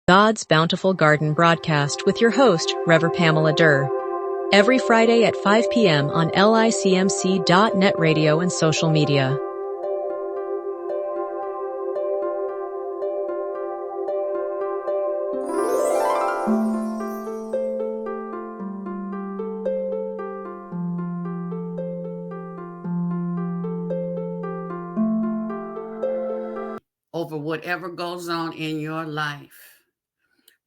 God's Bountiful Garden broadcast with your host, Rev. Pamela Durr. Every Friday at 5 p.m. on licmc.net radio and social media. Over whatever goes on in your life.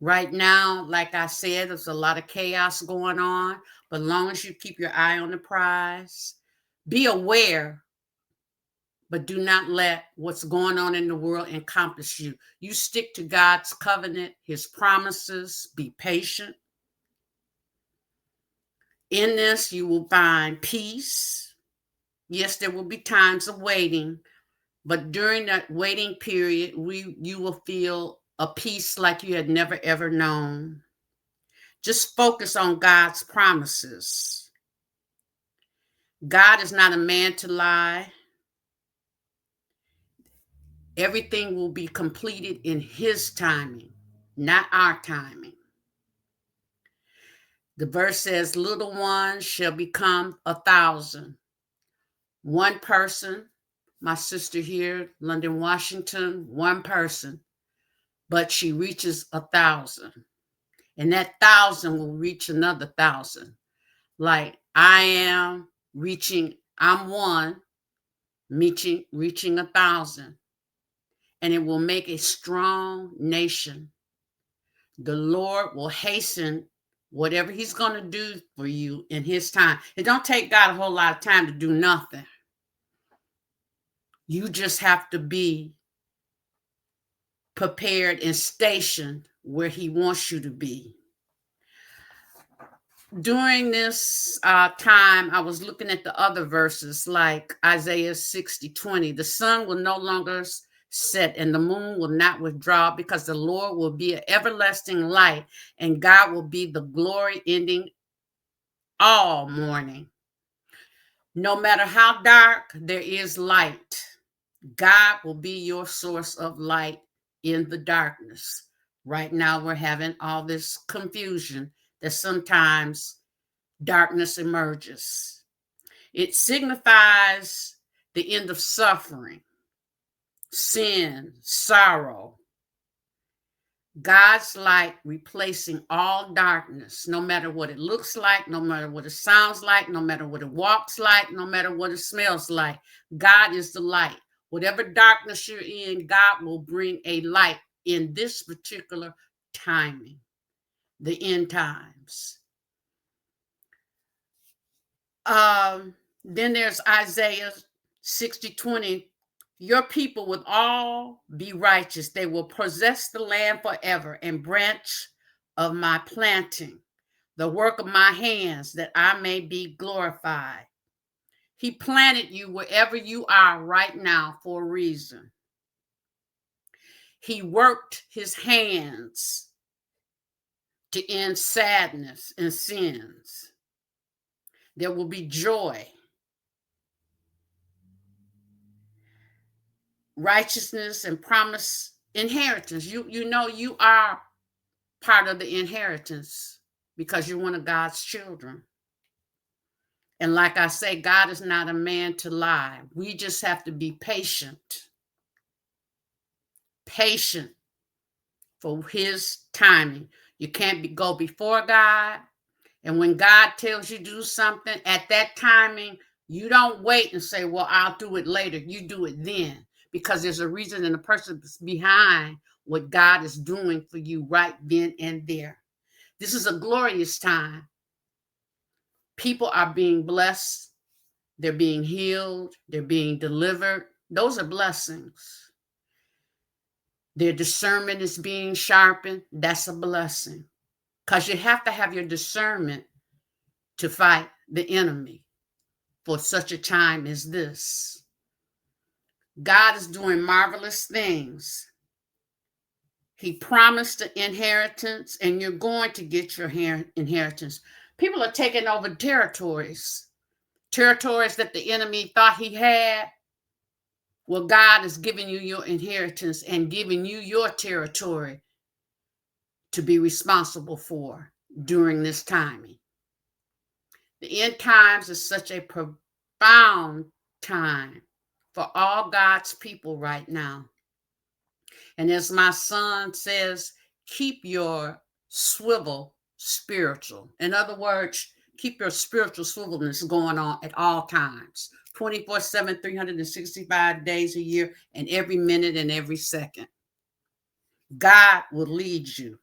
Right now, like I said, there's a lot of chaos going on, but as long as you keep your eye on the prize, be aware, but do not let what's going on in the world encompass you. You stick to God's covenant, his promises, be patient. In this, you will find peace. Yes, there will be times of waiting, but during that waiting period, you will feel a peace like you had never, ever known. Just focus on God's promises. God is not a man to lie. Everything will be completed in his timing, not our timing. The verse says, little ones shall become 1,000. One person, my sister here, London, Washington, one person, but she reaches 1,000. And that 1,000 will reach another 1,000. Like I am reaching, I'm one, reaching 1,000. And it will make a strong nation. The Lord will hasten whatever he's going to do for you in his time. It don't take God a whole lot of time to do nothing. You just have to be prepared and stationed where he wants you to be. During this time, I was looking at the other verses like Isaiah 60:20. The sun will no longer set and the moon will not withdraw because the Lord will be an everlasting light and God will be the glory ending all morning. No matter how dark, there is light. God will be your source of light in the darkness. Right now, we're having all this confusion that sometimes darkness emerges. It signifies the end of suffering, sin, sorrow. God's light replacing all darkness, no matter what it looks like, no matter what it sounds like, no matter what it walks like, no matter what it smells like. God is the light. Whatever darkness you're in, God will bring a light in this particular timing, the end times. Then there's Isaiah 60:20. Your people will all be righteous. They will possess the land forever and branch of my planting, the work of my hands, that I may be glorified. He planted you wherever you are right now for a reason. He worked his hands to end sadness and sins. There will be joy, righteousness, and promise inheritance. You know you are part of the inheritance because you're one of God's children. And like I say, God is not a man to lie. We just have to be patient. Patient for his timing. You can't go before God. And when God tells you to do something at that timing, you don't wait and say, well, I'll do it later. You do it then. Because there's a reason and a purpose behind what God is doing for you right then and there. This is a glorious time. People are being blessed. They're being healed. They're being delivered. Those are blessings. Their discernment is being sharpened. That's a blessing. Because you have to have your discernment to fight the enemy for such a time as this. God is doing marvelous things. He promised the inheritance, and you're going to get your inheritance. People are taking over territories that the enemy thought he had. Well, God is giving you your inheritance and giving you your territory. to be responsible for during this timing. The end times is such a profound time for all God's people right now. And as my son says, keep your swivel spiritual. In other words, keep your spiritual swivelness going on at all times, 24/7, 365 days a year, and every minute and every second. God will lead you.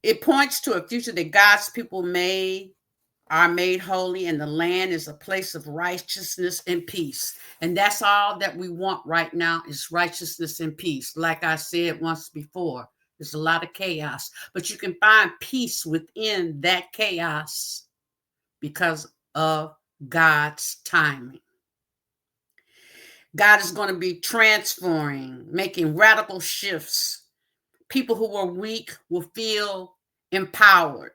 It points to a future that God's people are made holy, and the land is a place of righteousness and peace. And that's all that we want right now is righteousness and peace. Like I said once before, there's a lot of chaos, but you can find peace within that chaos because of God's timing. God is going to be transforming, making radical shifts. People who were weak will feel empowered.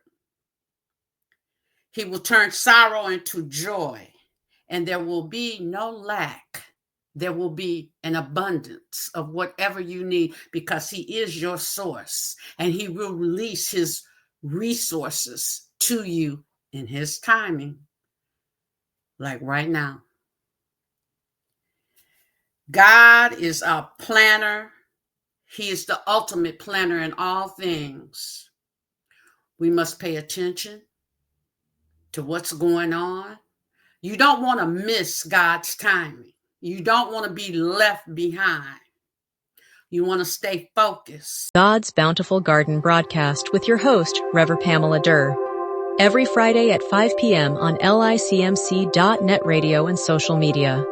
He will turn sorrow into joy, and there will be no lack. There will be an abundance of whatever you need because he is your source, and he will release his resources to you in his timing, like right now. God is a planner. He is the ultimate planner in all things. We must pay attention to what's going on. You don't want to miss God's timing. You don't want to be left behind. You want to stay focused. God's Bountiful Garden broadcast with your host, Rev. Pamela Durr. Every Friday at 5 p.m. on LICMC.net radio and social media.